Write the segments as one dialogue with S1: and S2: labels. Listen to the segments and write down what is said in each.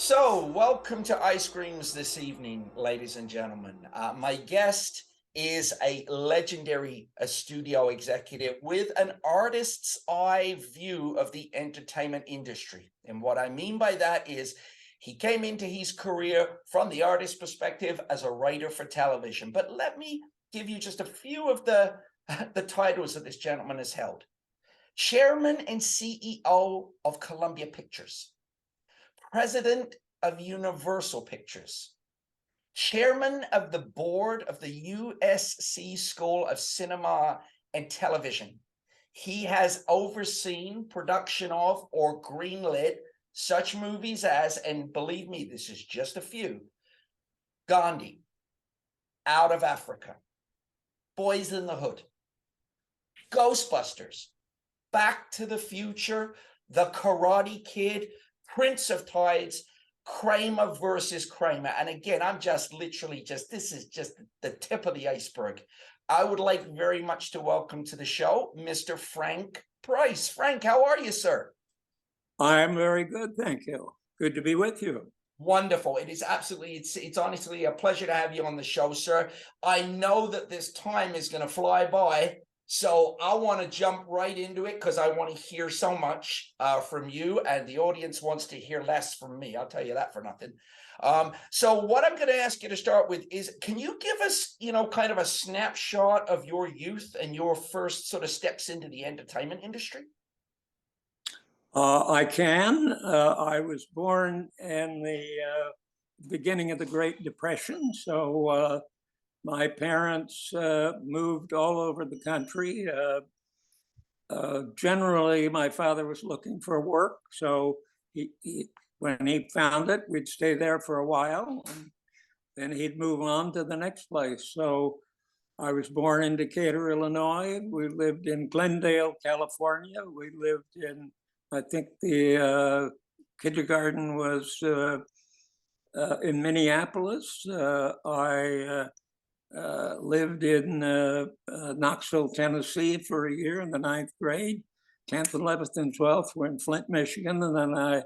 S1: So, welcome to iScreemZ this evening, ladies and gentlemen. My guest is a legendary studio executive with an artist's eye view of the entertainment industry. And what I mean by that is he came into his career from the artist perspective as a writer for television. But let me give you just a few of the, the titles that this gentleman has held. Chairman and CEO of Columbia Pictures, President of Universal Pictures, Chairman of the Board of the USC School of Cinema and Television. He has overseen production of or greenlit such movies as, and believe me, this is just a few: Gandhi, Out of Africa, Boys in the Hood, Ghostbusters, Back to the Future, The Karate Kid, Prince of Tides, Kramer versus Kramer. And again, I'm just literally this is just the tip of the iceberg. I would like very much to welcome to the show, Mr. Frank Price. Frank, how are you, sir?
S2: I'm very good, thank you. Good to be with you.
S1: Wonderful. It is absolutely, it's honestly a pleasure to have you on the show, sir. I know that this time is going to fly by, so I want to jump right into it because I want to hear so much from you, and the audience wants to hear less from me. I'll tell you that for nothing. So what I'm going to ask you to start with is, can you give us, kind of a snapshot of your youth and your first sort of steps into the entertainment industry?
S2: I can. I was born in the beginning of the Great Depression, so my parents moved all over the country. Generally, my father was looking for work, so when he found it, we'd stay there for a while, and then he'd move on to the next place. So I was born in Decatur, Illinois. We lived in Glendale, California. We lived in, I think the kindergarten was in Minneapolis. I lived in Knoxville, Tennessee for a year in the 9th grade. 10th, 11th, and 12th were in Flint, Michigan. And then I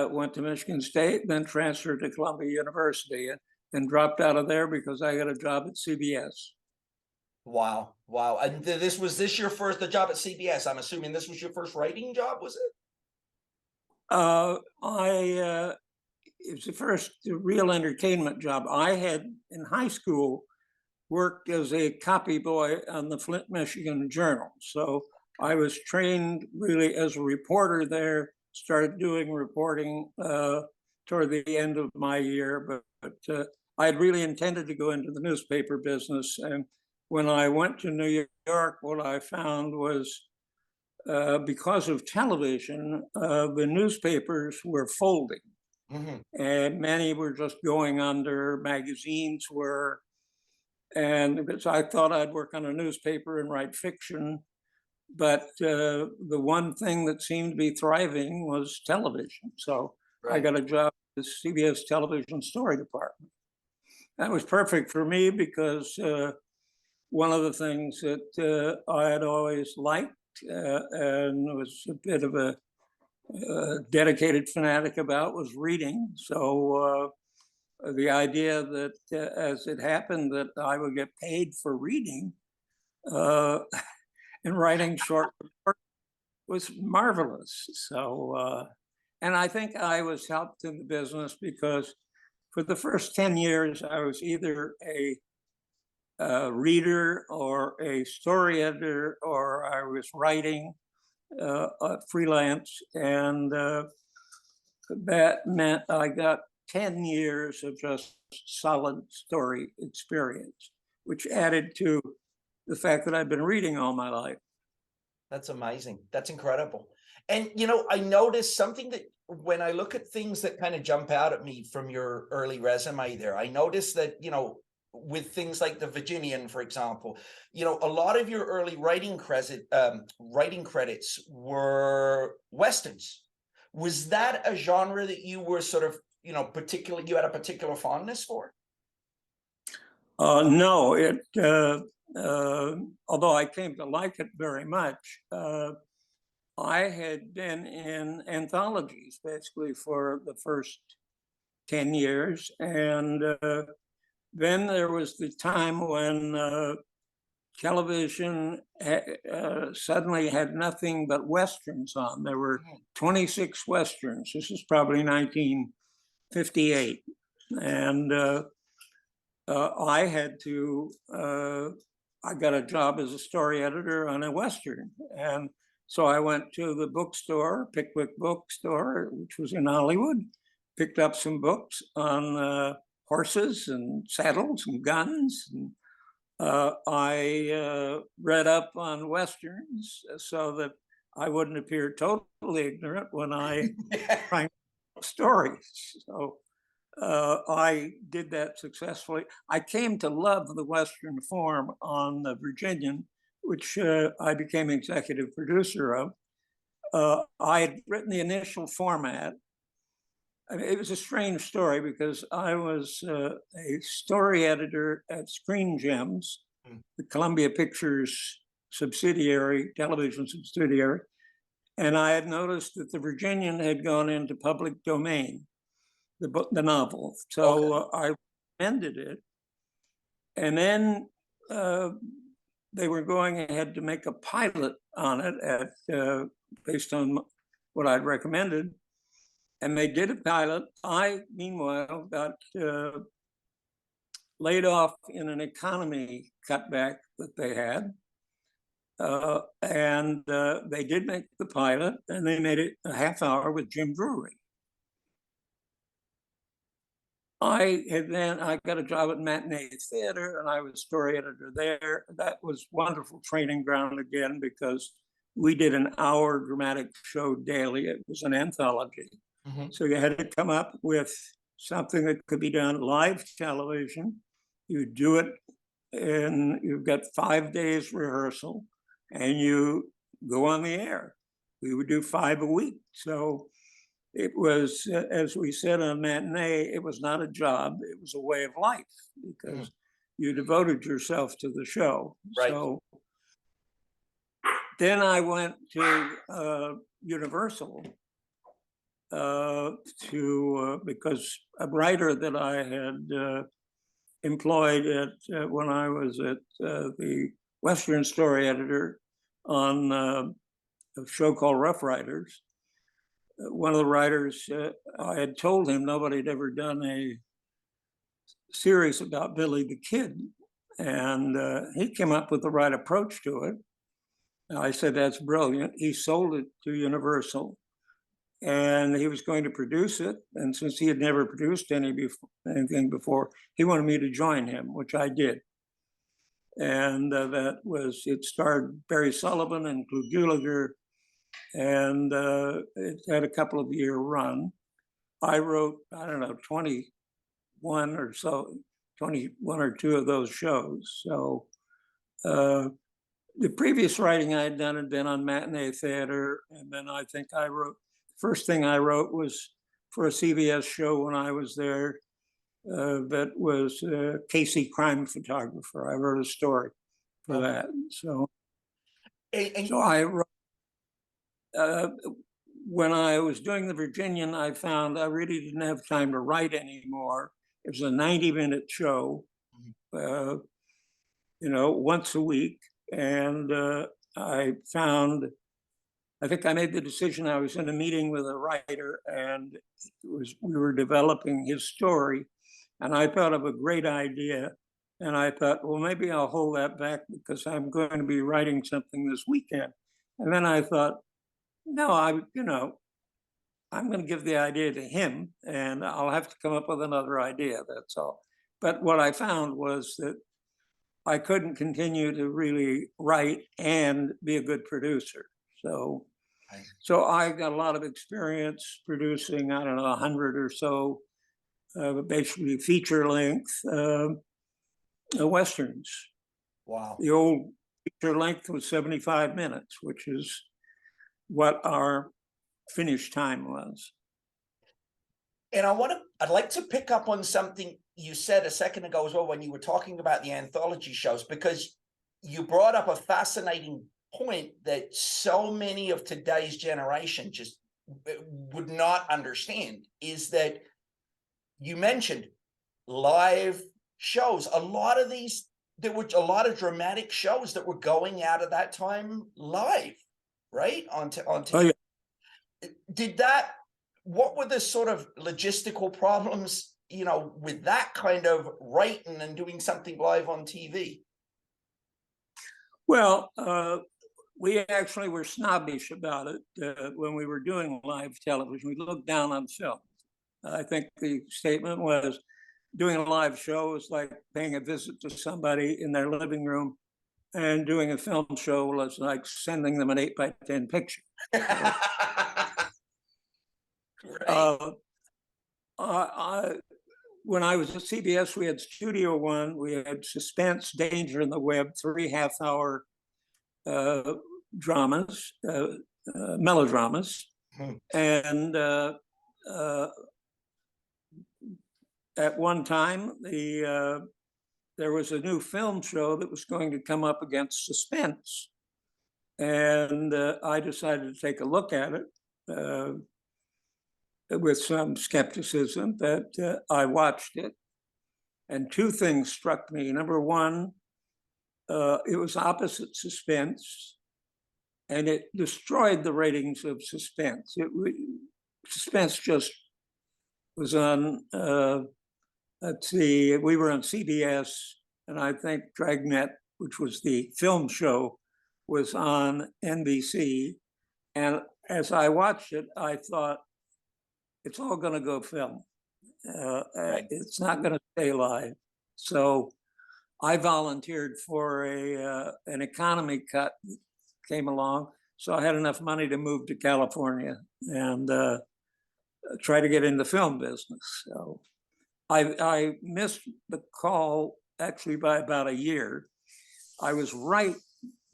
S2: went to Michigan State, then transferred to Columbia University and dropped out of there because I got a job at CBS.
S1: Wow. Wow. And was this your first job at CBS? I'm assuming this was your first writing job, was it?
S2: It was the first real entertainment job. I had in high school worked as a copy boy on the Flint, Michigan Journal. So I was trained really as a reporter there, started doing reporting toward the end of my year, but I had really intended to go into the newspaper business. And when I went to New York, what I found was because of television, the newspapers were folding. Mm-hmm. And many were just going under, magazines were, and so I thought I'd work on a newspaper and write fiction. But the one thing that seemed to be thriving was television. So right. I got a job at the CBS television story department. That was perfect for me because one of the things that I had always liked and was a bit of a dedicated fanatic about was reading. So the idea that as it happened that I would get paid for reading and writing short reports was marvelous. So, and I think I was helped in the business because for the first 10 years, I was either a reader or a story editor, or I was writing freelance. And that meant I got 10 years of just solid story experience, which added to the fact that I've been reading all my life.
S1: That's amazing. That's incredible. And, I noticed something that when I look at things that kind of jump out at me from your early resume there, I noticed that, with things like the Virginian, for example, a lot of your early writing credits were Westerns. Was that a genre that you were sort of, particularly, you had a particular fondness for?
S2: No, although I came to like it very much, I had been in anthologies basically for the first 10 years. And then there was the time when television suddenly had nothing but Westerns on. There were 26 Westerns. This is probably 1958. And I had to, I got a job as a story editor on a Western. And so I went to the bookstore, Pickwick Bookstore, which was in Hollywood, picked up some books on horses and saddles and guns. And I read up on Westerns so that I wouldn't appear totally ignorant when I try stories. So I did that successfully. I came to love the Western form on the Virginian, which I became executive producer of. I had written the initial format. I mean, it was a strange story because I was a story editor at Screen Gems, the Columbia Pictures subsidiary, television subsidiary. And I had noticed that the Virginian had gone into public domain, the book, the novel. So I recommended it. And then they were going ahead to make a pilot on it based on what I'd recommended. And they did a pilot. I, meanwhile, got laid off in an economy cutback that they had. And they did make the pilot, and they made it a half hour with Jim Drury. I got a job at Matinee Theater, and I was story editor there. That was wonderful training ground again, because we did an hour dramatic show daily. It was an anthology. So you had to come up with something that could be done live television. You do it, and you've got 5 days rehearsal, and you go on the air. We would do 5 a week. So it was, as we said on Matinee, it was not a job, it was a way of life, because you devoted yourself to the show.
S1: Right.
S2: So then I went to Universal because a writer that I had employed when I was at the Western story editor on a show called Rough Riders. One of the writers, I had told him nobody had ever done a series about Billy the Kid. And he came up with the right approach to it. I said, that's brilliant. He sold it to Universal, and he was going to produce it. And since he had never produced anything before, he wanted me to join him, which I did. And it starred Barry Sullivan and Clu Gulager, and it had a couple of year run. I wrote, I don't know, 21 or 2 of those shows. So the previous writing I had done had been on Matinee Theater. And then I think first thing I wrote was for a CBS show when I was there. That was Casey Crime Photographer. I wrote a story for that. So I wrote, when I was doing the Virginian, I found I really didn't have time to write anymore. It was a 90-minute show, once a week. And I think I made the decision. I was in a meeting with a writer, and we were developing his story. And I thought of a great idea. And I thought, well, maybe I'll hold that back because I'm going to be writing something this weekend. And then I thought, no, I'm going to give the idea to him, and I'll have to come up with another idea, that's all. But what I found was that I couldn't continue to really write and be a good producer. So I got a lot of experience producing, I don't know, 100 or so, basically feature-length Westerns.
S1: Wow.
S2: The old feature length was 75 minutes, which is what our finish time was.
S1: And I'd like to pick up on something you said a second ago as well, when you were talking about the anthology shows, because you brought up a fascinating point that so many of today's generation just would not understand, is that you mentioned live shows. A lot of these, there were a lot of dramatic shows that were going out at that time live, right? On
S2: Oh,
S1: TV.
S2: yeah.
S1: Did that, what were the sort of logistical problems, with that kind of writing and doing something live on TV?
S2: Well, we actually were snobbish about it when we were doing live television. We looked down on film. I think the statement was doing a live show is like paying a visit to somebody in their living room, and doing a film show was like sending them an 8x10 picture.
S1: Right.
S2: I, when I was at CBS, we had Studio One, we had Suspense, Danger in the Web, 3 half-hour dramas, melodramas, and at one time, there was a new film show that was going to come up against Suspense, and I decided to take a look at it with some skepticism. That I watched it, and two things struck me. Number one, it was opposite Suspense, and it destroyed the ratings of Suspense. Suspense just was on. Let's see, we were on CBS, and I think Dragnet, which was the film show, was on NBC. And as I watched it, I thought, it's all going to go film.
S1: Right.
S2: It's not going to stay live. So I volunteered for an economy cut that came along. So I had enough money to move to California and try to get in the film business. So I missed the call actually by about a year. I was right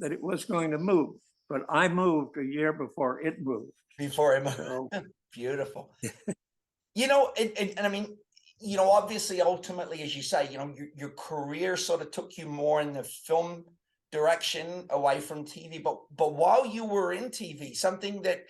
S2: that it was going to move, but I moved a year before it moved.
S1: Before it moved.
S2: So,
S1: Beautiful. And I mean, obviously, ultimately, as you say, your career sort of took you more in the film direction away from TV. But while you were in TV, something that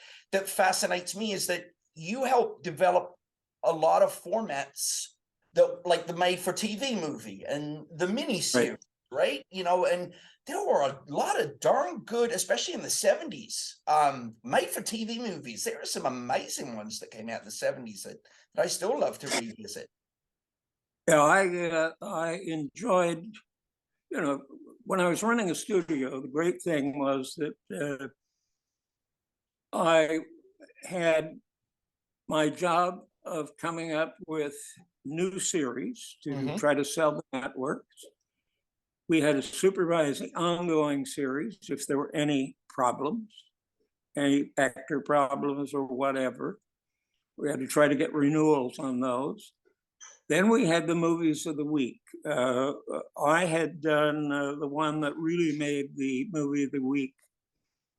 S1: fascinates me is that you helped develop a lot of formats that, like the made-for-TV movie and the miniseries, right? And there were a lot of darn good, especially in the 70s, made-for-TV movies. There are some amazing ones that came out in the 70s that I still love to revisit.
S2: Yeah, I enjoyed, when I was running a studio, the great thing was that I had my job of coming up with new series to try to sell the networks. We had to supervise the ongoing series if there were any problems, any actor problems or whatever. We had to try to get renewals on those. Then we had the movies of the week. I had done the one that really made the movie of the week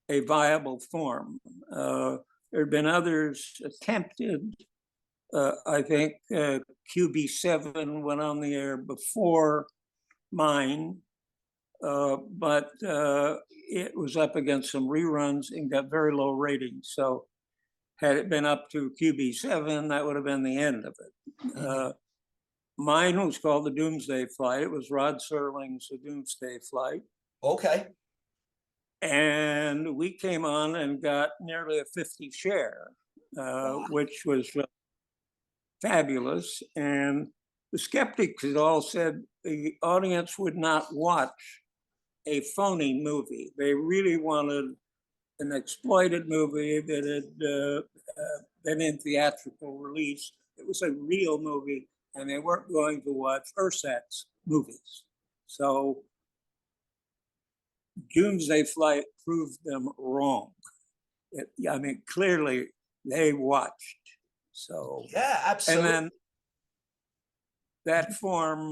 S2: a viable form. There had been others attempted. I think QB7 went on the air before mine, but it was up against some reruns and got very low ratings. So had it been up to QB7, that would have been the end of it. Mine was called The Doomsday Flight. It was Rod Serling's The Doomsday Flight.
S1: Okay.
S2: And we came on and got nearly a 50 share, which was fabulous. And the skeptics had all said the audience would not watch a phony movie. They really wanted an exploited movie that had been in theatrical release. It was a real movie, and they weren't going to watch Ursat's movies. So Doomsday Flight proved them wrong. Clearly they watched. So
S1: yeah, absolutely.
S2: And then that form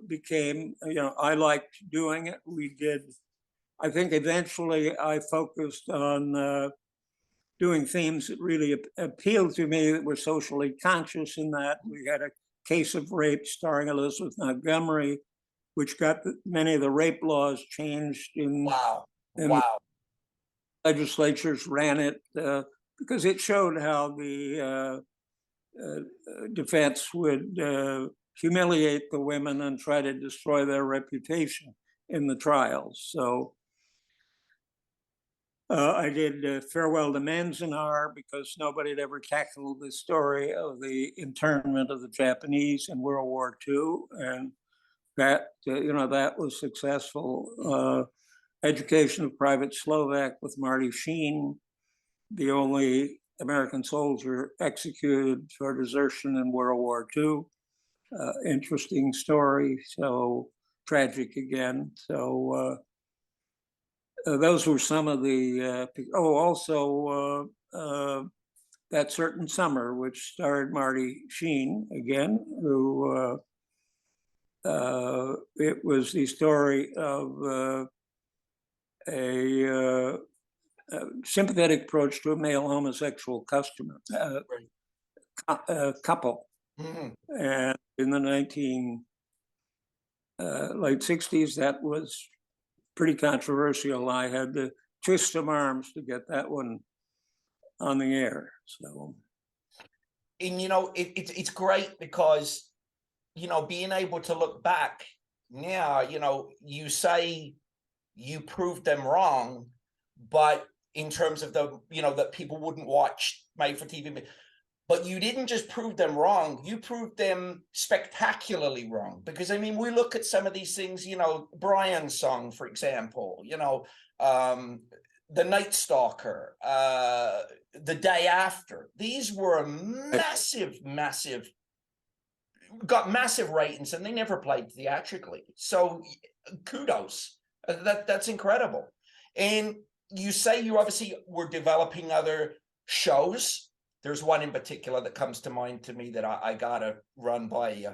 S2: became, I liked doing it. We did. I think eventually I focused on doing themes that really appealed to me, that were socially conscious. In that we had a Case of Rape starring Elizabeth Montgomery, which got many of the rape laws changed in legislatures ran it because it showed how the defense would humiliate the women and try to destroy their reputation in the trials. So I did Farewell to Manzanar because nobody had ever tackled the story of the internment of the Japanese in World War II, and that that was successful. Education of Private Slovak with Marty Sheen, the only American soldier executed for desertion in World War II. Interesting story, so tragic again. So those were some of the, also That Certain Summer, which starred Marty Sheen again, who it was the story of a sympathetic approach to a male homosexual customer, couple. Mm-hmm. And in the late 60s, that was pretty controversial. I had to twist some arms to get that one on the air. So,
S1: and it's great because being able to look back now, you say you proved them wrong, but in terms of that people wouldn't watch made for TV, but you didn't just prove them wrong, you proved them spectacularly wrong. Because we look at some of these things, Brian's song, for example, The Night Stalker, The Day After. These were massive got massive ratings, and they never played theatrically. So kudos. That's incredible. And you say you obviously were developing other shows. There's one in particular that comes to mind to me that I gotta run by you.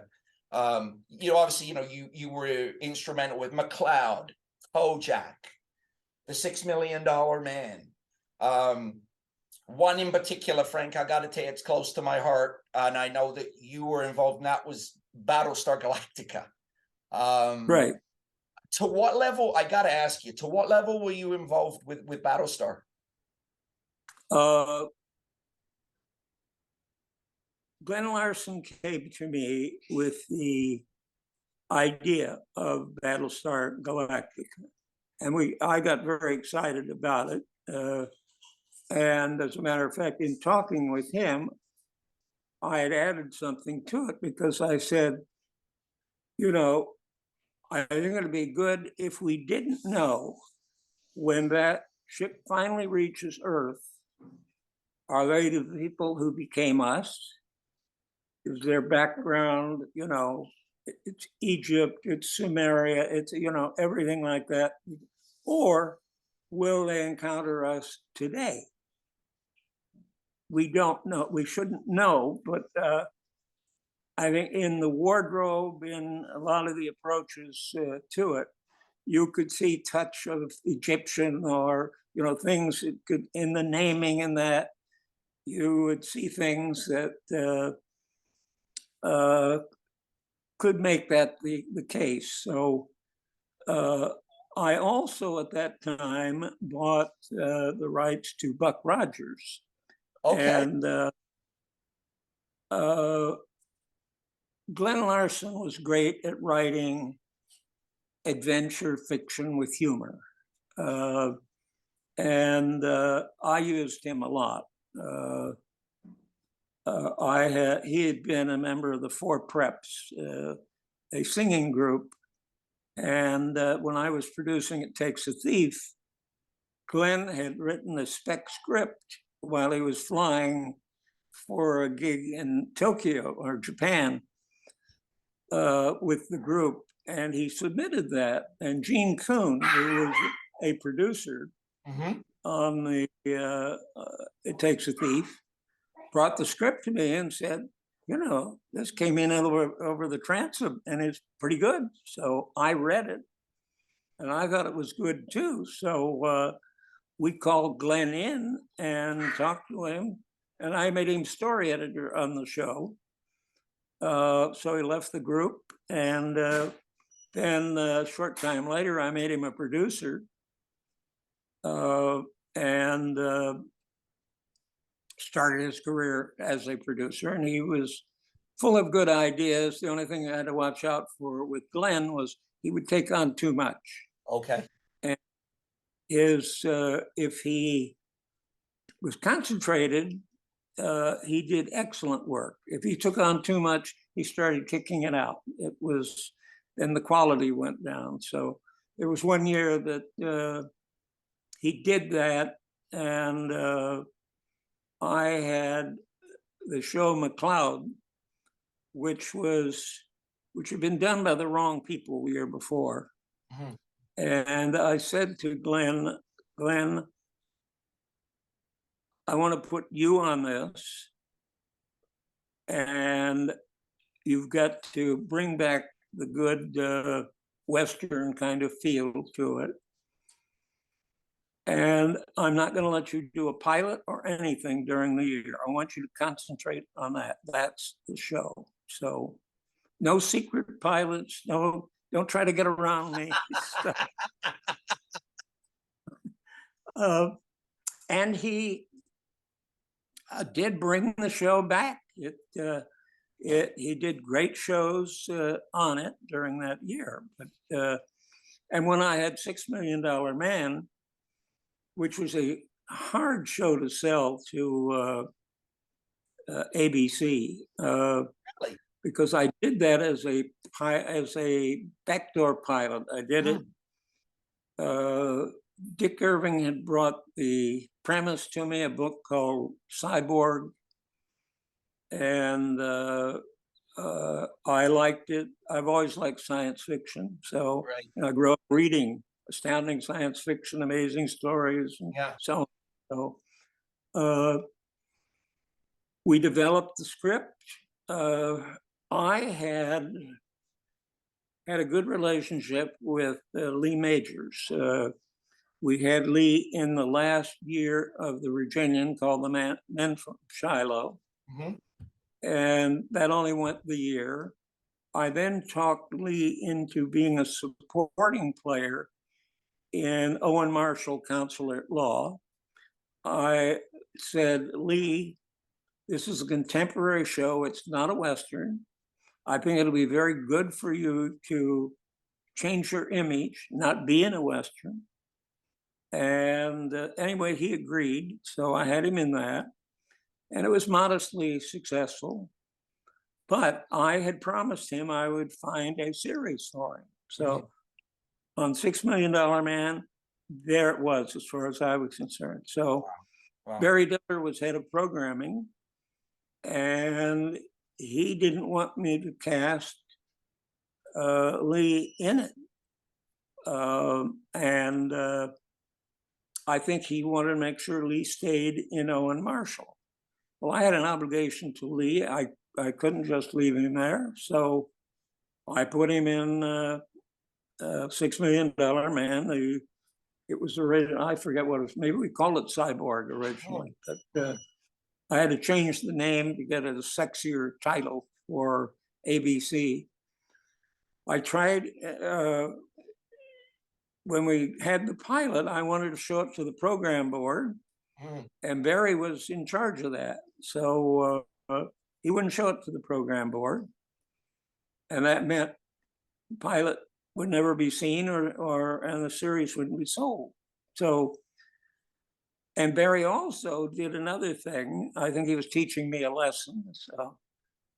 S1: Obviously, you were instrumental with McCloud, Kojak, The $6 Million Man. One in particular, Frank, I gotta tell you, it's close to my heart, and I know that you were involved, and that was Battlestar Galactica.
S2: Right.
S1: To what level, I gotta ask you, to what level were you involved with Battlestar?
S2: Glenn Larson came to me with the idea of Battlestar Galactica, and I got very excited about it. And as a matter of fact, in talking with him, I had added something to it because I said, I think it'd be good if we didn't know when that ship finally reaches Earth, are they the people who became us? Is their background, it's Egypt, it's Sumeria, it's, everything like that? Or will they encounter us today? We don't know. We shouldn't know, but I think in the wardrobe, in a lot of the approaches to it, you could see touch of Egyptian or, things that could, in the naming and that, you would see things that could make that the case. So I also at that time bought the rights to Buck Rogers. Okay. And Glenn Larson was great at writing adventure fiction with humor. And I used him a lot. He had been a member of the Four Preps, a singing group. And when I was producing It Takes a Thief, Glenn had written a spec script while he was flying for a gig in Tokyo or Japan with the group. And he submitted that. And Gene Kuhn, who was a producer on the It Takes a Thief, brought the script to me and said, this came in over the transom and it's pretty good. So I read it and I thought it was good too. So we called Glenn in and talked to him, and I made him story editor on the show. So he left the group, and then a short time later, I made him a producer. And started his career as a producer, and he was full of good ideas. The only thing I had to watch out for with Glenn was he would take on too much.
S1: Okay.
S2: And if he was concentrated, he did excellent work. If he took on too much, he started kicking it out. Then the quality went down. So there was one year that he did that, and I had the show McCloud, which had been done by the wrong people the year before.
S1: Mhm.
S2: And I said to Glenn, I want to put you on this, and you've got to bring back the good Western kind of feel to it. And I'm not going to let you do a pilot or anything during the year. I want you to concentrate on that. That's the show. So no secret pilots. No, don't try to get around me. And he did bring the show back. He did great shows on it during that year. And when I had $6 Million Man, which was a hard show to sell to ABC,
S1: Really?
S2: because I did that as a backdoor pilot. I did it. Dick Irving had brought the premise to me, a book called Cyborg, and I liked it. I've always liked science fiction, so
S1: Right.
S2: I grew up reading astounding science fiction, amazing stories, and
S1: Yeah.
S2: so on. So we developed the script. I had a good relationship with Lee Majors. We had Lee in the last year of the Virginian called The Men from Shiloh.
S1: Mhm.
S2: And that only went the year. I then talked Lee into being a supporting player in Owen Marshall Counsel at Law. I said, Lee, this is a contemporary show. It's not a Western. I think it'll be very good for you to change your image, not be in a Western. And anyway, he agreed. So I had him in that. And it was modestly successful. But I had promised him I would find a series for him. So on $6 Million Man, there it was as far as I was concerned. So
S1: Wow.
S2: Barry Diller was head of programming, and he didn't want me to cast Lee in it. And I think he wanted to make sure Lee stayed in Owen Marshall. Well, I had an obligation to Lee. I couldn't just leave him there. So I put him in $6 Million Man. It was original. I forget what it was. Maybe we called it Cyborg originally. But I had to change the name to get a sexier title for ABC. I tried, when we had the pilot, I wanted to show it to the program board, and Barry was in charge of that. So he wouldn't show it to the program board. And that meant the pilot would never be seen, and the series wouldn't be sold. So, and Barry also did another thing. I think he was teaching me a lesson, so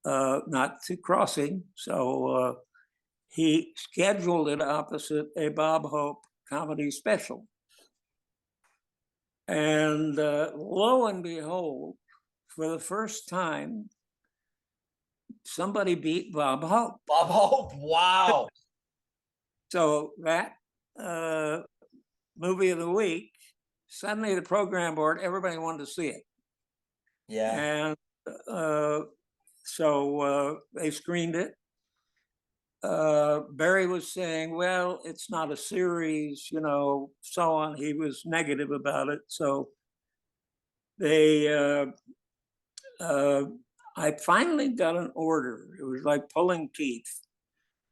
S2: not to crossing. So he scheduled it opposite a Bob Hope comedy special. And lo and behold, for the first time, somebody beat Bob Hope.
S1: Bob Hope, wow.
S2: So that movie of the week, suddenly the program board, everybody wanted to see it.
S1: Yeah.
S2: And so they screened it. Barry was saying, well, it's not a series, so on. He was negative about it. So I finally got an order. It was like pulling teeth.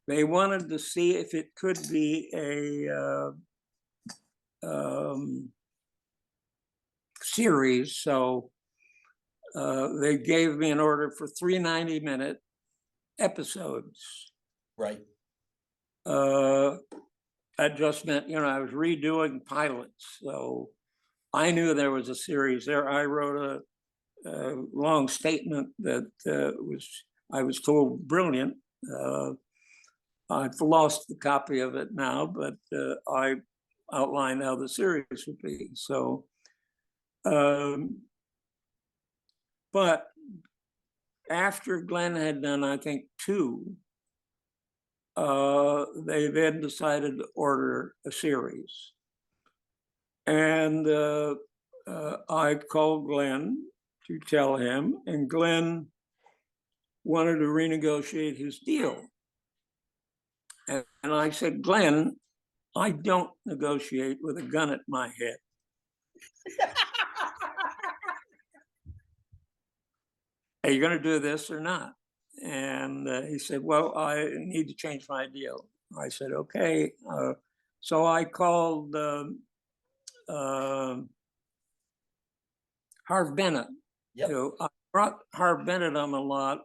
S2: They wanted to see if it could be a series. So they gave me an order for 3 90-minute episodes.
S1: Right.
S2: That just meant, I was redoing pilots. So I knew there was a series there. I wrote a long statement that I was told brilliant. I've lost the copy of it now, but I outlined how the series would be. So, but after Glenn had done, I think, 2, they then decided to order a series. And I called Glenn to tell him, and Glenn wanted to renegotiate his deal. And I said, Glenn, I don't negotiate with a gun at my head. Are you going to do this or not? And he said, well, I need to change my deal. I said, okay. So I called Harv Bennett.
S1: Yep.
S2: I brought Harv Bennett on a lot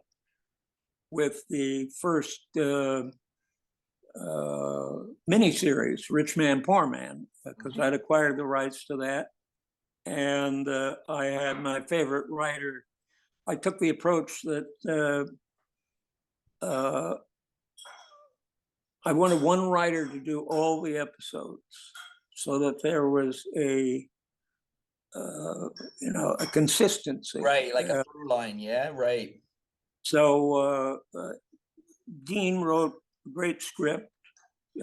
S2: with the first miniseries, Rich Man, Poor Man, because I'd acquired the rights to that. And I had my favorite writer. I took the approach that I wanted one writer to do all the episodes so that there was a consistency.
S1: Right, like a through line, yeah, right.
S2: So Dean wrote a great script. He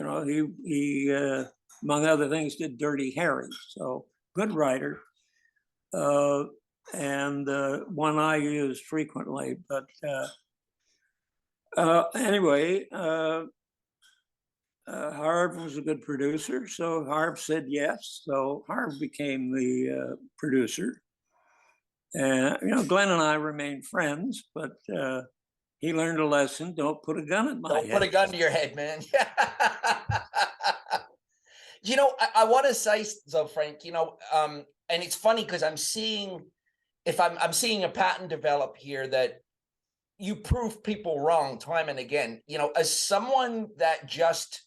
S2: among other things, did Dirty Harry. So good writer. And one I used frequently. But anyway, Harv was a good producer, so Harv said yes. So Harv became the producer. And Glenn and I remained friends, but he learned a lesson: don't put a gun at my head.
S1: Don't put a gun to your head, man. I want to say so, Frank. And it's funny because I'm seeing a pattern develop here that you prove people wrong time and again. As someone that just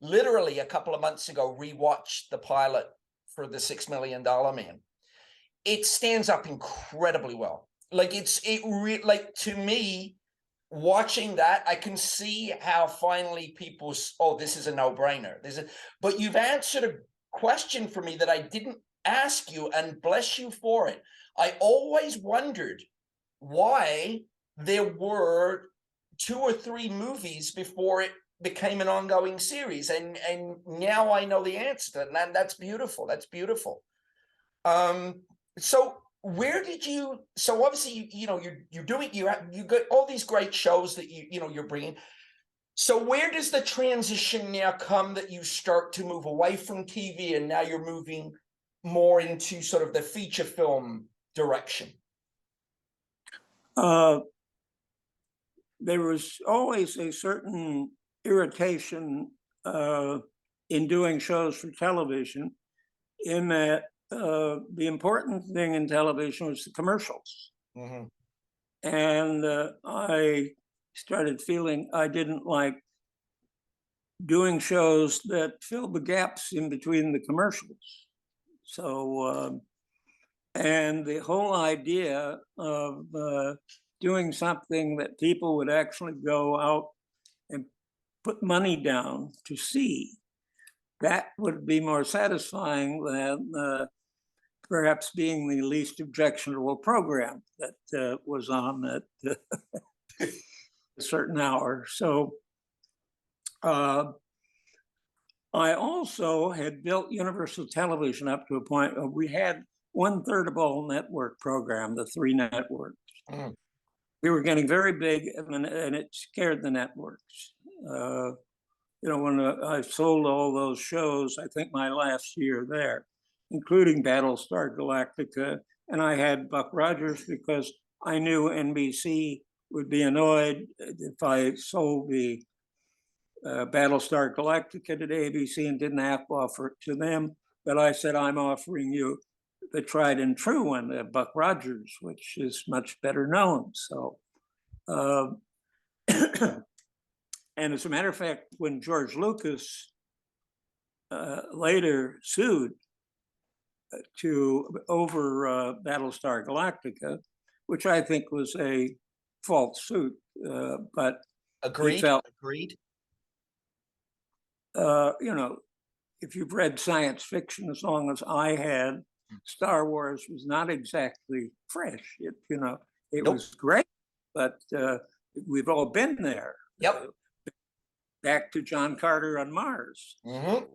S1: literally a couple of months ago rewatched the pilot for the $6 Million Man, it stands up incredibly well. Like to me, watching that, I can see how finally people, this is a no-brainer. But you've answered a question for me that I didn't ask you, and bless you for it. I always wondered why there were 2 or 3 movies before it became an ongoing series, and now I know the answer to that, and that's beautiful. That's beautiful. So where did you? So obviously, you're doing you got all these great shows that you're bringing. So where does the transition now come that you start to move away from TV and now you're moving more into sort of the feature film direction?
S2: There was always a certain irritation in doing shows for television, in that the important thing in television was the commercials. Mm-hmm. And I started feeling I didn't like doing shows that filled the gaps in between the commercials. So, and the whole idea of doing something that people would actually go out and put money down to see, that would be more satisfying than perhaps being the least objectionable program that was on at a certain hour. So I also had built Universal Television up to a point where we had 1/3 of all network program, the 3 networks. Mm. We were getting very big, and it scared the networks. When I sold all those shows, I think my last year there, including Battlestar Galactica, and I had Buck Rogers because I knew NBC would be annoyed if I sold the Battlestar Galactica to ABC and didn't have to offer it to them. But I said, I'm offering you the tried and true one, Buck Rogers, which is much better known. So, and as a matter of fact, when George Lucas later sued over Battlestar Galactica, which I think was a false suit, but he
S1: Agreed.
S2: felt,
S1: Agreed.
S2: you know, if you've read science fiction as long as I had, Star Wars was not exactly fresh. It, you know, it
S1: Nope.
S2: was great, but we've all been there.
S1: Yep.
S2: Back to John Carter on Mars,
S1: Mm-hmm.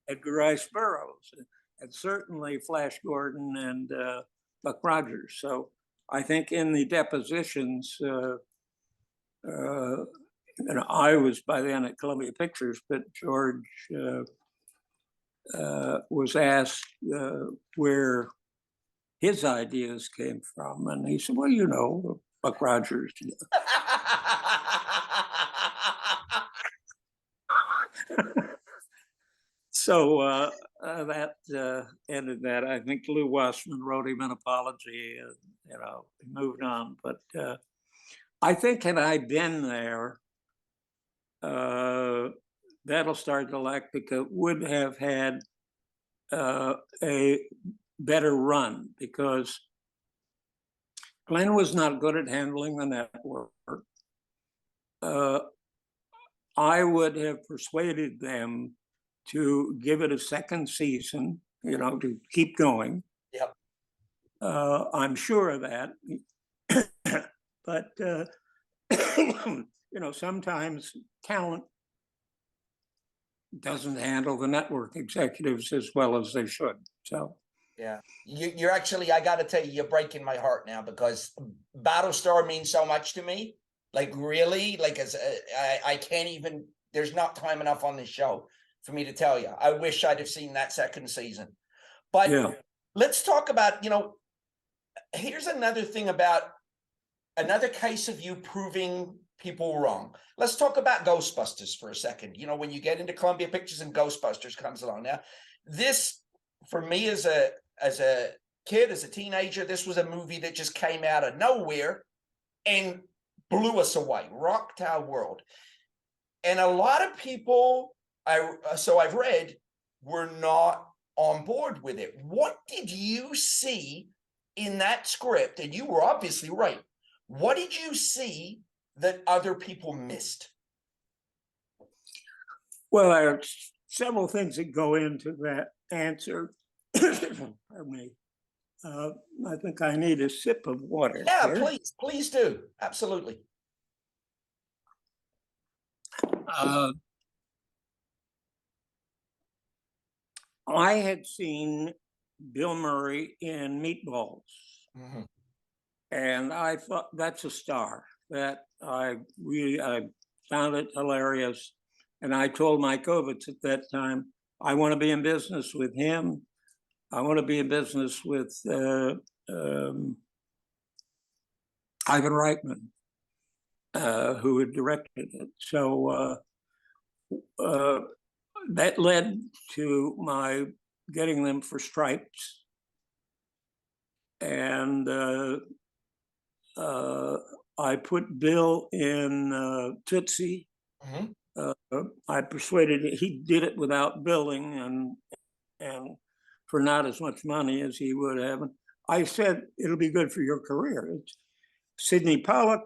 S2: Edgar Rice Burroughs, and certainly Flash Gordon and Buck Rogers. So I think in the depositions, and I was by then at Columbia Pictures, but George was asked where his ideas came from, and he said, "Well, you know, Buck Rogers." So that ended that. I think Lou Wasserman wrote him an apology, and you know, moved on. But I think had I been there, Battlestar Galactica would have had a better run because Glenn was not good at handling the network. I would have persuaded them to give it a second season, you know, to keep going.
S1: Yep.
S2: I'm sure of that. But, you know, sometimes talent doesn't handle the network executives as well as they should. So,
S1: yeah, you're actually, I got to tell you, you're breaking my heart now because Battlestar means so much to me. Like, really, like, as I can't even, there's not time enough on this show for me to tell you. I wish I'd have seen that second season. But
S2: yeah.
S1: Let's talk about, you know, here's another thing about another case of you proving people wrong. Let's talk about Ghostbusters for a second. You know, when you get into Columbia Pictures and Ghostbusters comes along. Now, this, for me as a kid, as a teenager, this was a movie that just came out of nowhere and blew us away, rocked our world. And a lot of people, I've read, were not on board with it. What did you see in that script? And you were obviously right. What did you see that other people missed?
S2: Well, there are several things that go into that answer. Pardon me. I think I need a sip of water.
S1: Yeah,
S2: here.
S1: please do. Absolutely.
S2: I had seen Bill Murray in Meatballs,
S1: Mm-hmm.
S2: and I thought that's a star. That I found it hilarious, and I told Mike Ovitz at that time, I want to be in business with him. I want to be in business with Ivan Reitman, who had directed it. So that led to my getting them for Stripes. And I put Bill in Tootsie.
S1: Mm-hmm.
S2: I persuaded him, he did it without billing and for not as much money as he would have. And I said, it'll be good for your career. It's Sidney Pollack,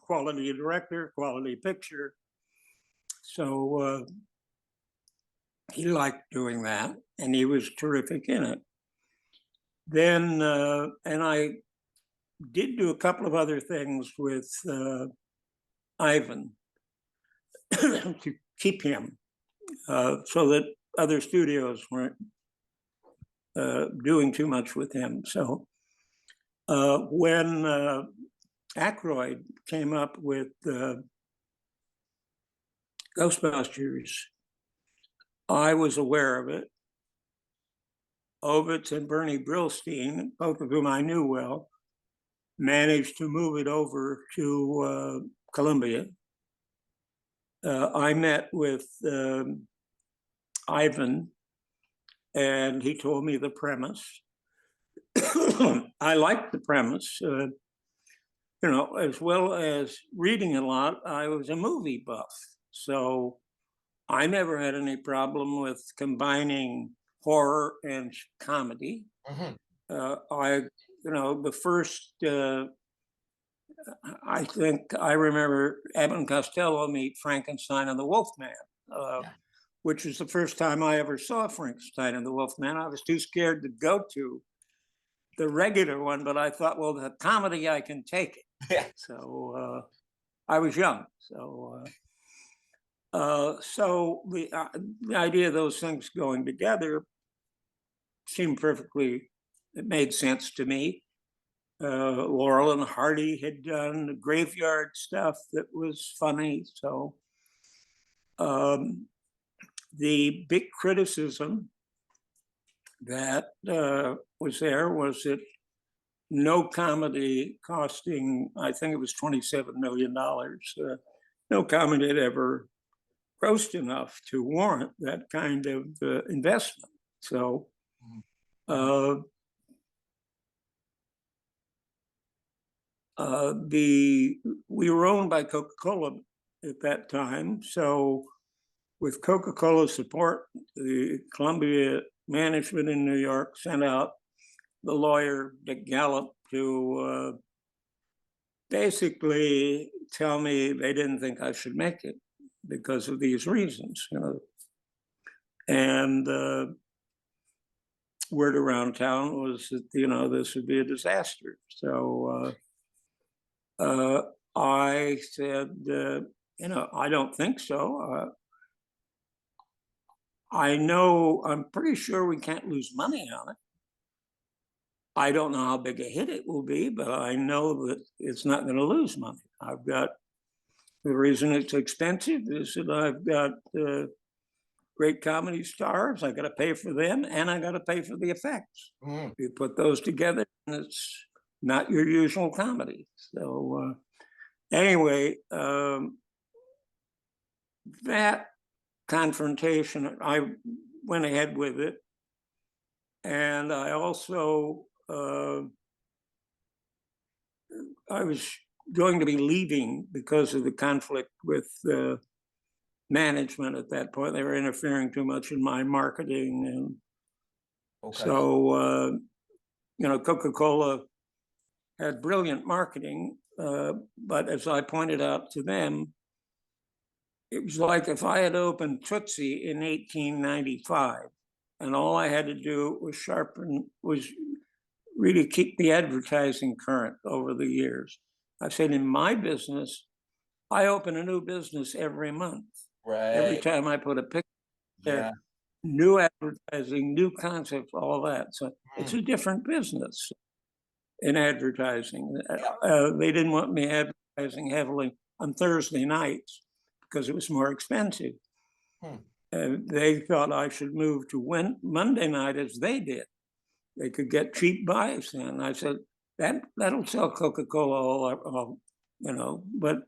S2: quality director, quality picture. So he liked doing that, and he was terrific in it. Then, and I did do a couple of other things with Ivan to keep him so that other studios weren't doing too much with him. So when Aykroyd came up with Ghostbusters, I was aware of it. Ovitz and Bernie Brillstein, both of whom I knew well, managed to move it over to Columbia. I met with Ivan, and he told me the premise. I liked the premise, as well as reading a lot. I was a movie buff, so I never had any problem with combining horror and comedy.
S1: Mhm.
S2: The first, I think I remember Abbott and Costello meet Frankenstein and the Wolfman,
S1: Yeah.
S2: which was the first time I ever saw Frankenstein and the Wolfman. I was too scared to go to the regular one, but I thought, well, the comedy, I can take it.
S1: Yeah.
S2: So I was young. So the idea of those things going together seemed perfectly, it made sense to me. Laurel and Hardy had done the graveyard stuff that was funny. So the big criticism that was there was that no comedy costing, I think it was $27 million, no comedy had ever grossed enough to warrant that kind of investment. So we were owned by Coca-Cola at that time. So with Coca-Cola support, the Columbia management in New York sent out the lawyer, Dick Gallup, to basically tell me they didn't think I should make it because of these reasons. And word around town was that, this would be a disaster. So I said, I don't think so. I'm pretty sure we can't lose money on it. I don't know how big a hit it will be, but I know that it's not going to lose money. The reason it's expensive is that I've got great comedy stars. I got to pay for them, and I got to pay for the effects. You put those together, and it's not your usual comedy. So anyway, that confrontation, I went ahead with it. And I also, I was going to be leaving because of the conflict with management at that point. They were interfering too much in my marketing. And so, Coca-Cola had brilliant marketing, but as I pointed out to them, it was like if I had opened Tootsie in 1895 and all I had to do was really keep the advertising current over the years. I said, in my business, I open a new business every month.
S1: Right.
S2: Every time I put a picture there, new advertising, new concepts, all that. So it's a different business in advertising. They didn't want me advertising heavily on Thursday nights because it was more expensive. They thought I should move to Monday night as they did. They could get cheap buys. And I said, that'll sell Coca-Cola all, but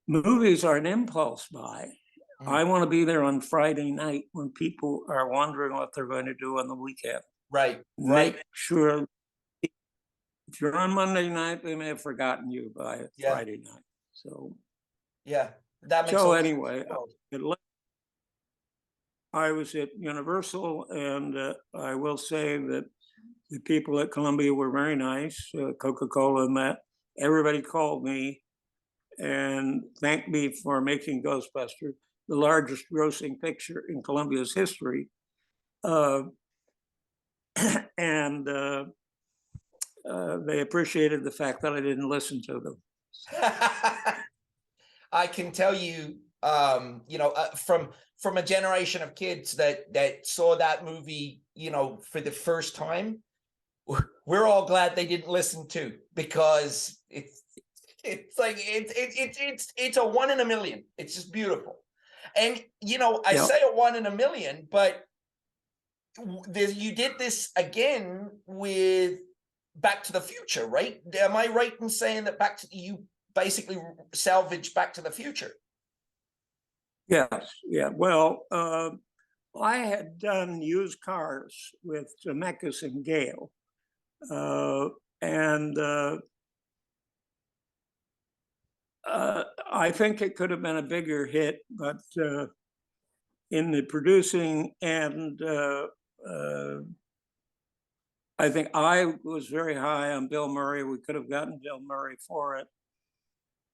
S2: movies are an impulse buy. I want to be there on Friday night when people are wondering what they're going to do on the weekend.
S1: Right.
S2: Make sure if you're on Monday night, they may have forgotten you by Friday night. So
S1: that makes
S2: so anyway, I was at Universal, and I will say that the people at Columbia were very nice, Coca-Cola and that. Everybody called me and thanked me for making Ghostbusters, the largest grossing picture in Columbia's history. And they appreciated the fact that I didn't listen to them.
S1: I can tell you, from a generation of kids that saw that movie, for the first time, we're all glad they didn't listen to, because it's like it's a 1 in a million. It's just beautiful. And I say a 1 in a million, but you did this again with Back to the Future, right? Am I right in saying that you basically salvaged Back to the Future?
S2: Yes. Yeah. Well, I had done used cars with Zemeckis and Gale, and I think it could have been a bigger hit, but in the producing and I think I was very high on Bill Murray. We could have gotten Bill Murray for it,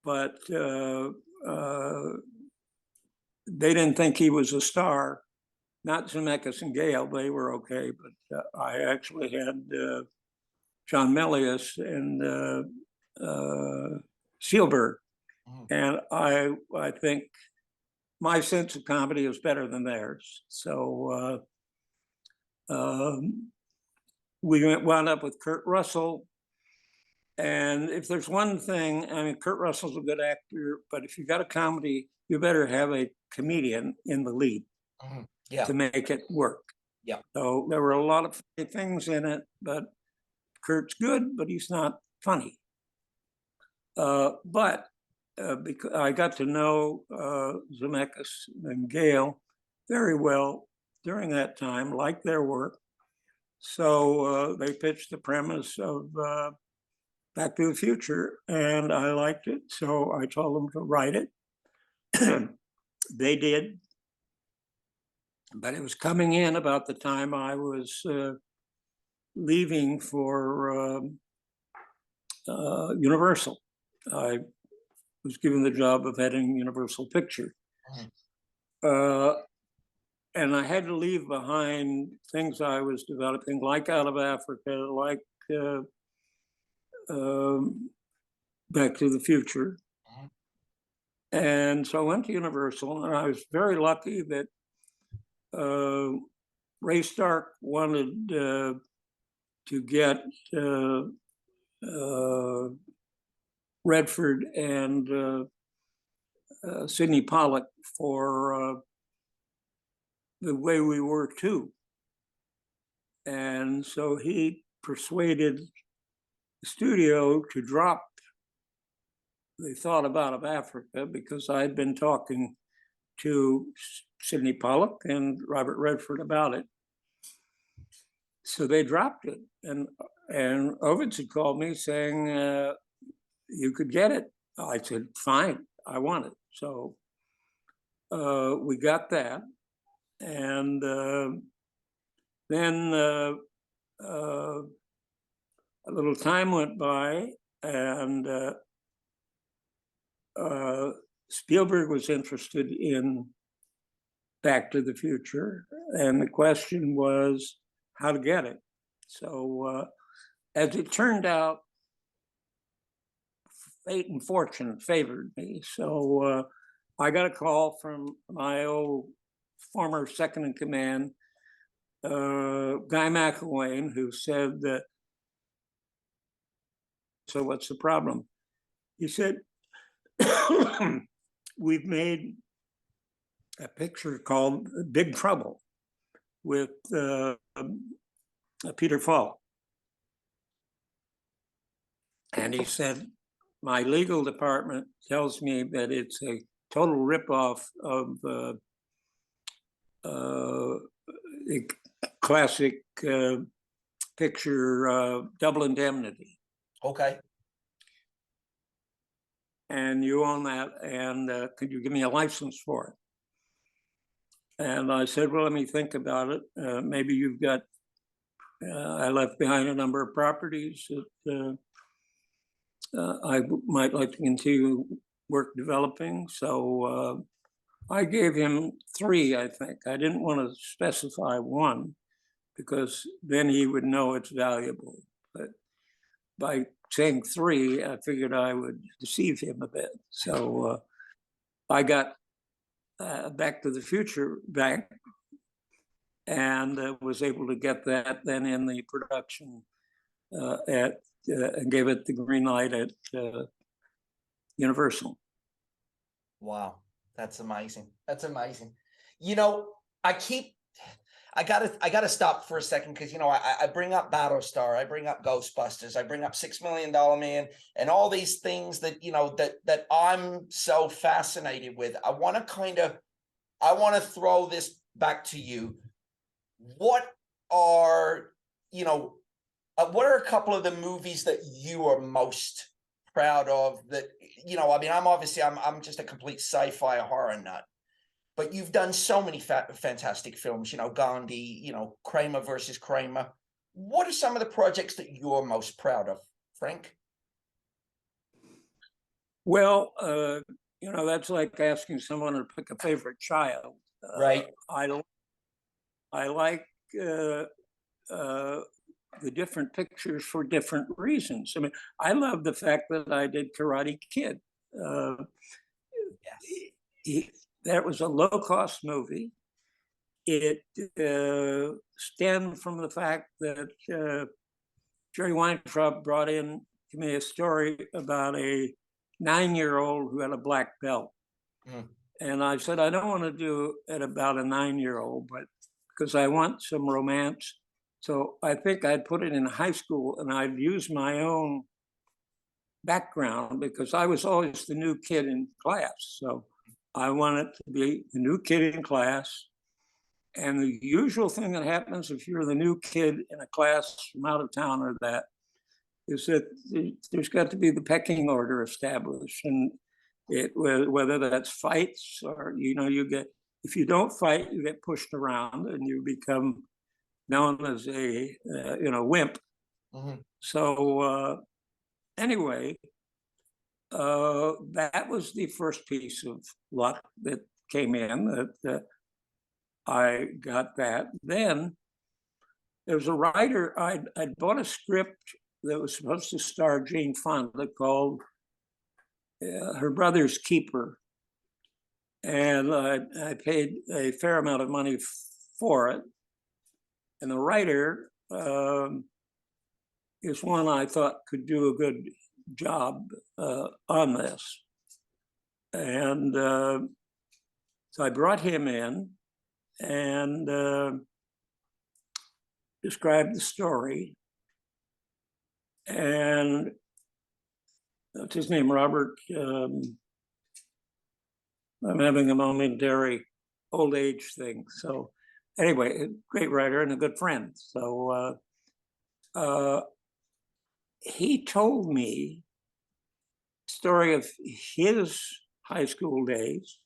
S2: but they didn't think he was a star. Not Zemeckis and Gale, they were okay, but I actually had John Milius and Spielberg, and I think my sense of comedy is better than theirs. So we wound up with Kurt Russell. And if there's one thing, I mean, Kurt Russell's a good actor, but if you got a comedy, you better have a comedian in the lead to make it work.
S1: Yeah.
S2: So there were a lot of funny things in it, but Kurt's good, but he's not funny. But because I got to know Zemeckis and Gale very well during that time, liked their work. So they pitched the premise of Back to the Future, and I liked it. So I told them to write it. They did. But it was coming in about the time I was leaving for Universal. I was given the job of heading Universal Picture. And I had to leave behind things I was developing, like Out of Africa, like Back to the Future. And so I went to Universal, and I was very lucky that Ray Stark wanted to get Redford and Sidney Pollack for The Way We Were Too. And so he persuaded the studio to drop the thought about Africa, because I'd been talking to Sidney Pollack and Robert Redford about it. So they dropped it. And Ovitz had called me saying, you could get it. I said, fine, I want it. So we got that. And then a little time went by, and Spielberg was interested in Back to the Future, and the question was how to get it. So as it turned out, fate and fortune favored me. So I got a call from my old former second in command, Guy McElwain, who said that, so what's the problem? He said, we've made a picture called Big Trouble with Peter Falk. And he said, my legal department tells me that it's a total ripoff of a classic picture, Double Indemnity.
S1: Okay.
S2: And you own that, and could you give me a license for it? And I said, well, let me think about it. Maybe you've got, I left behind a number of properties that I might like to continue work developing. So I gave him 3, I think. I didn't want to specify one, because then he would know it's valuable. But by saying 3, I figured I would deceive him a bit. So I got Back to the Future back, and was able to get that then in the production and gave it the green light at Universal.
S1: Wow, that's amazing. That's amazing. You know, I gotta stop for a second, because I bring up Battlestar, I bring up Ghostbusters, I bring up $6 Million Man, and all these things that that I'm so fascinated with. I want to throw this back to you. What are, what are a couple of the movies that you are most proud of that, I mean, I'm just a complete sci-fi horror nut, but you've done so many fantastic films, Gandhi, Kramer versus Kramer. What are some of the projects that you're most proud of, Frank?
S2: Well, that's like asking someone to pick a favorite child.
S1: Right.
S2: I like the different pictures for different reasons. I mean, I love the fact that I did Karate Kid.
S1: Yes.
S2: That was a low-cost movie. It stemmed from the fact that Jerry Weintraub brought in to me a story about a 9-year-old who had a black belt. Mm. And I said, I don't want to do it about a 9-year-old, but because I want some romance. So I think I'd put it in high school and I'd use my own background because I was always the new kid in class. So I wanted to be the new kid in class. And the usual thing that happens if you're the new kid in a class from out of town or that is that there's got to be the pecking order established. And whether that's fights or, you get, if you don't fight, you get pushed around and you become known as a, wimp. Mm-hmm. So anyway, that was the first piece of luck that came in, that I got that. Then there was a writer, I'd bought a script that was supposed to star Jane Fonda called Her Brother's Keeper. And I paid a fair amount of money for it. And the writer is one I thought could do a good job on this. And so I brought him in and described the story. And what's his name, Robert? I'm having a momentary old age thing. So anyway, a great writer and a good friend. So he told me the story of his high school days,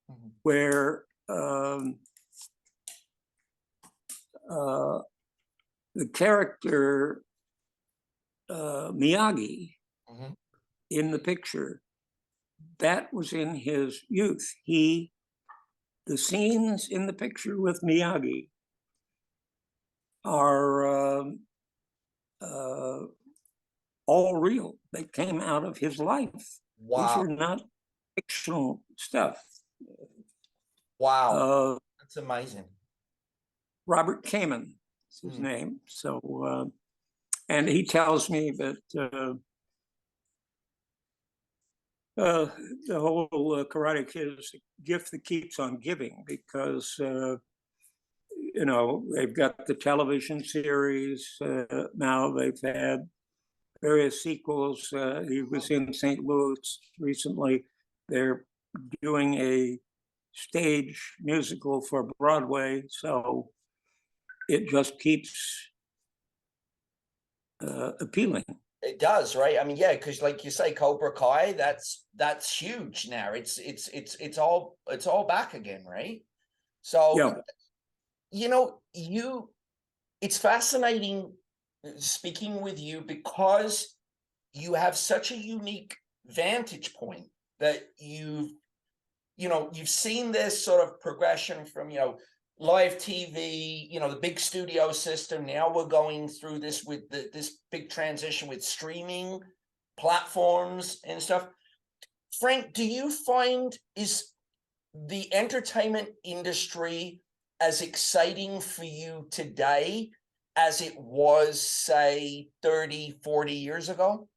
S2: mm-hmm. where the character Miyagi, mm-hmm. in the picture, that was in his youth. The scenes in the picture with Miyagi are all real. They came out of his life.
S1: Wow.
S2: These are not fictional stuff.
S1: Wow. That's amazing.
S2: Robert Kamen is his name. So, and he tells me that the whole Karate Kid is a gift that keeps on giving because, they've got the television series. Now they've had various sequels. He was in St. Louis recently. They're doing a stage musical for Broadway. So it just keeps appealing.
S1: It does, right? I mean, yeah, because like you say, Cobra Kai, that's huge now. It's all back again, right? So, yeah. It's fascinating speaking with you because you have such a unique vantage point that you've seen this sort of progression from, live TV, the big studio system. Now we're going through this with this big transition with streaming platforms and stuff. Frank, do you find is the entertainment industry as exciting for you today as it was, say, 30, 40 years ago?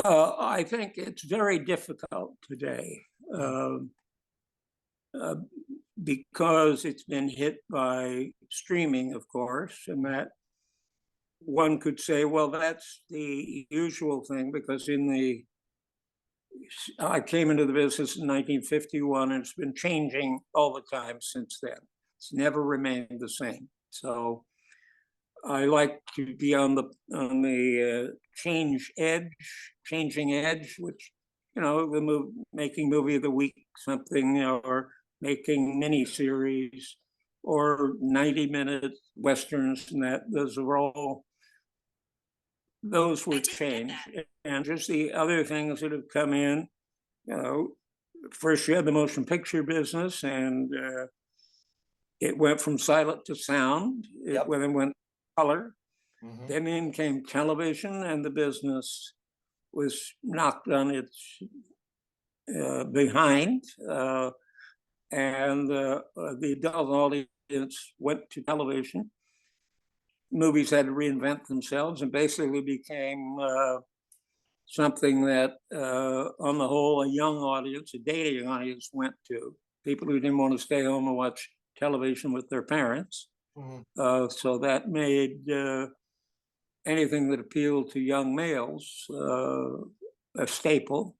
S2: I think it's very difficult today. Because it's been hit by streaming, of course, and that one could say, well, that's the usual thing, because in the I came into the business in 1951, and it's been changing all the time since then. It's never remained the same. So I like to be on the changing edge, which, making movie of the week something, or making mini series or 90-minute westerns, and those would change. And just the other things that have come in, first you had the motion picture business, and it went from silent to sound.
S1: Yep.
S2: Then went color.
S1: Mhm.
S2: Then in came television, and the business was knocked on its behind, and the adult audience went to television. Movies had to reinvent themselves, and basically became something that, on the whole, a young audience, a dating audience, went to. People who didn't want to stay home and watch television with their parents.
S1: Mhm.
S2: So that made anything that appealed to young males a staple.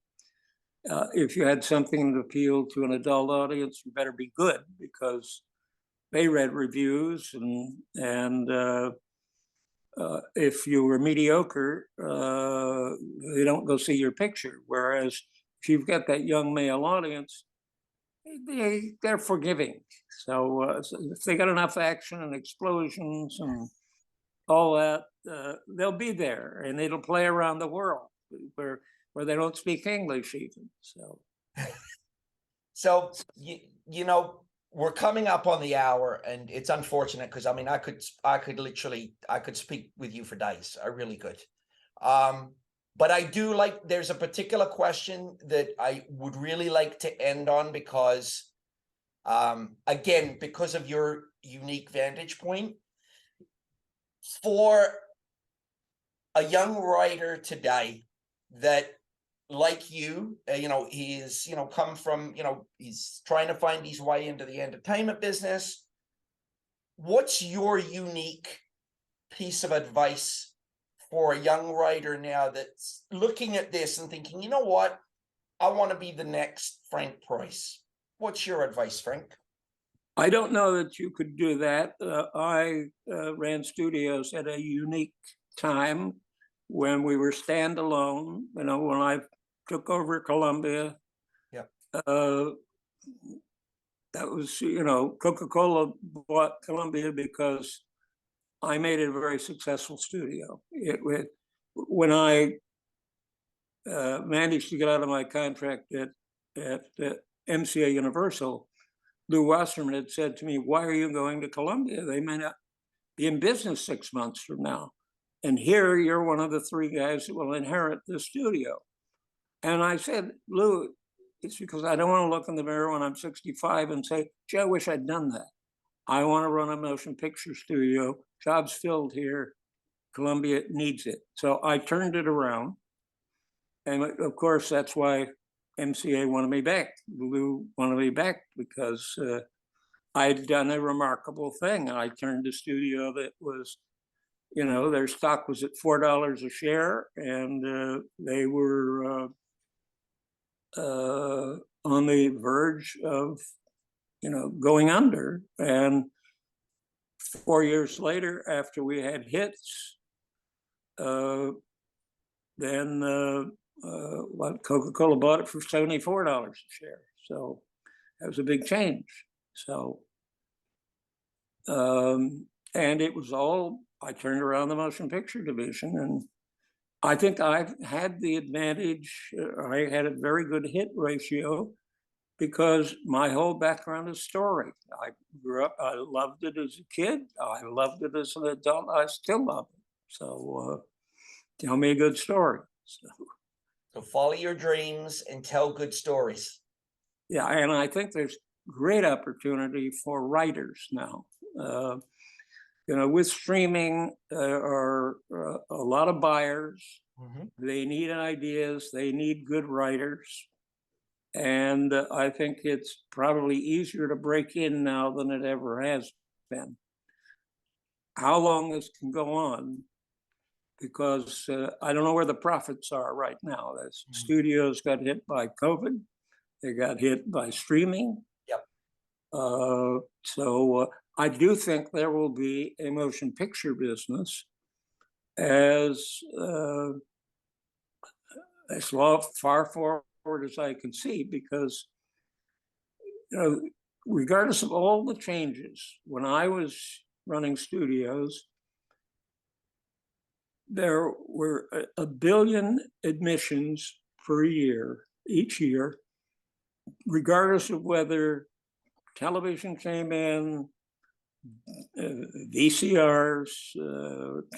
S2: If you had something that appealed to an adult audience, you better be good, because they read reviews, and if you were mediocre, they don't go see your picture. Whereas if you've got that young male audience, they're forgiving. So if they got enough action and explosions and all that, they'll be there, and it'll play around the world where they don't speak English even.
S1: So we're coming up on the hour, and it's unfortunate because I mean I could speak with you for days. I really could. But I do like, there's a particular question that I would really like to end on, because again, because of your unique vantage point, for a young writer today that, like you, he's, come from, he's trying to find his way into the entertainment business. What's your unique piece of advice for a young writer now that's looking at this and thinking, you know what, I want to be the next Frank Price? What's your advice, Frank?
S2: I don't know that you could do that. I ran studios at a unique time when we were standalone. When I took over Columbia,
S1: yeah,
S2: that was, Coca-Cola bought Columbia because I made it a very successful studio. When I managed to get out of my contract at MCA Universal, Lou Wasserman had said to me, "Why are you going to Columbia? They may not be in business 6 months from now. And here you're one of the 3 guys that will inherit the studio." And I said, "Lou, it's because I don't want to look in the mirror when I'm 65 and say, gee, I wish I'd done that. I want to run a motion picture studio. Jobs filled here. Columbia needs it." So I turned it around. And of course, that's why MCA wanted me back. Lou wanted me back because I'd done a remarkable thing. I turned a studio that was, their stock was at $4 a share, and they were on the verge of, going under. And 4 years later, after we had hits, then Coca-Cola bought it for $74 a share. So that was a big change. So, and it was all, I turned around the motion picture division, and I think I've had the advantage. I had a very good hit ratio because my whole background is story. I grew up, I loved it as a kid. I loved it as an adult. I still love it. So tell me a good story.
S1: So follow your dreams and tell good stories.
S2: Yeah, and I think there's great opportunity for writers now. With streaming, there are a lot of buyers.
S1: Mm-hmm.
S2: They need ideas. They need good writers. And I think it's probably easier to break in now than it ever has been. How long this can go on, because I don't know where the profits are right now. The
S1: Mm.
S2: studios got hit by COVID. They got hit by streaming.
S1: Yep.
S2: So I do think there will be a motion picture business as far forward as I can see, because regardless of all the changes, when I was running studios, there were a billion admissions per year, each year, regardless of whether television came in, VCRs,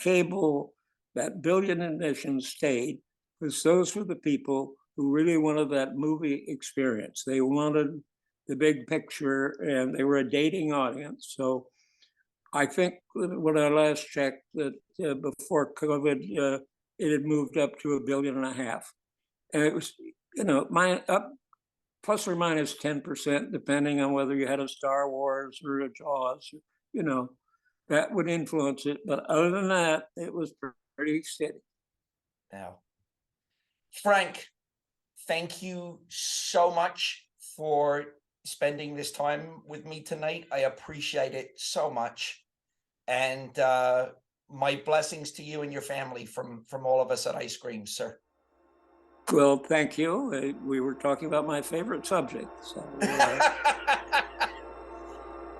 S2: cable. That billion admissions stayed because those were the people who really wanted that movie experience. They wanted the big picture, and they were a dating audience. So I think when I last checked that before COVID, it had moved up to 1.5 billion. And it was, up plus or minus 10%, depending on whether you had a Star Wars or a Jaws, that would influence it. But other than that, it was pretty steady.
S1: Now, Frank, thank you so much for spending this time with me tonight. I appreciate it so much. And my blessings to you and your family from all of us at iScreemZ, sir.
S2: Well, thank you. We were talking about my favorite subject. So,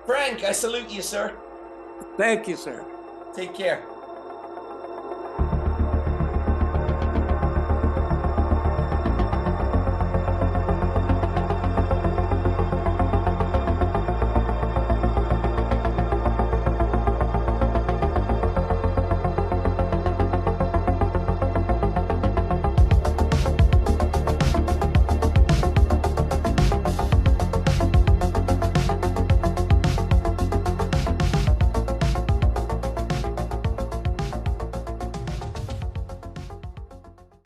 S1: Frank, I salute you, sir.
S2: Thank you, sir.
S1: Take care.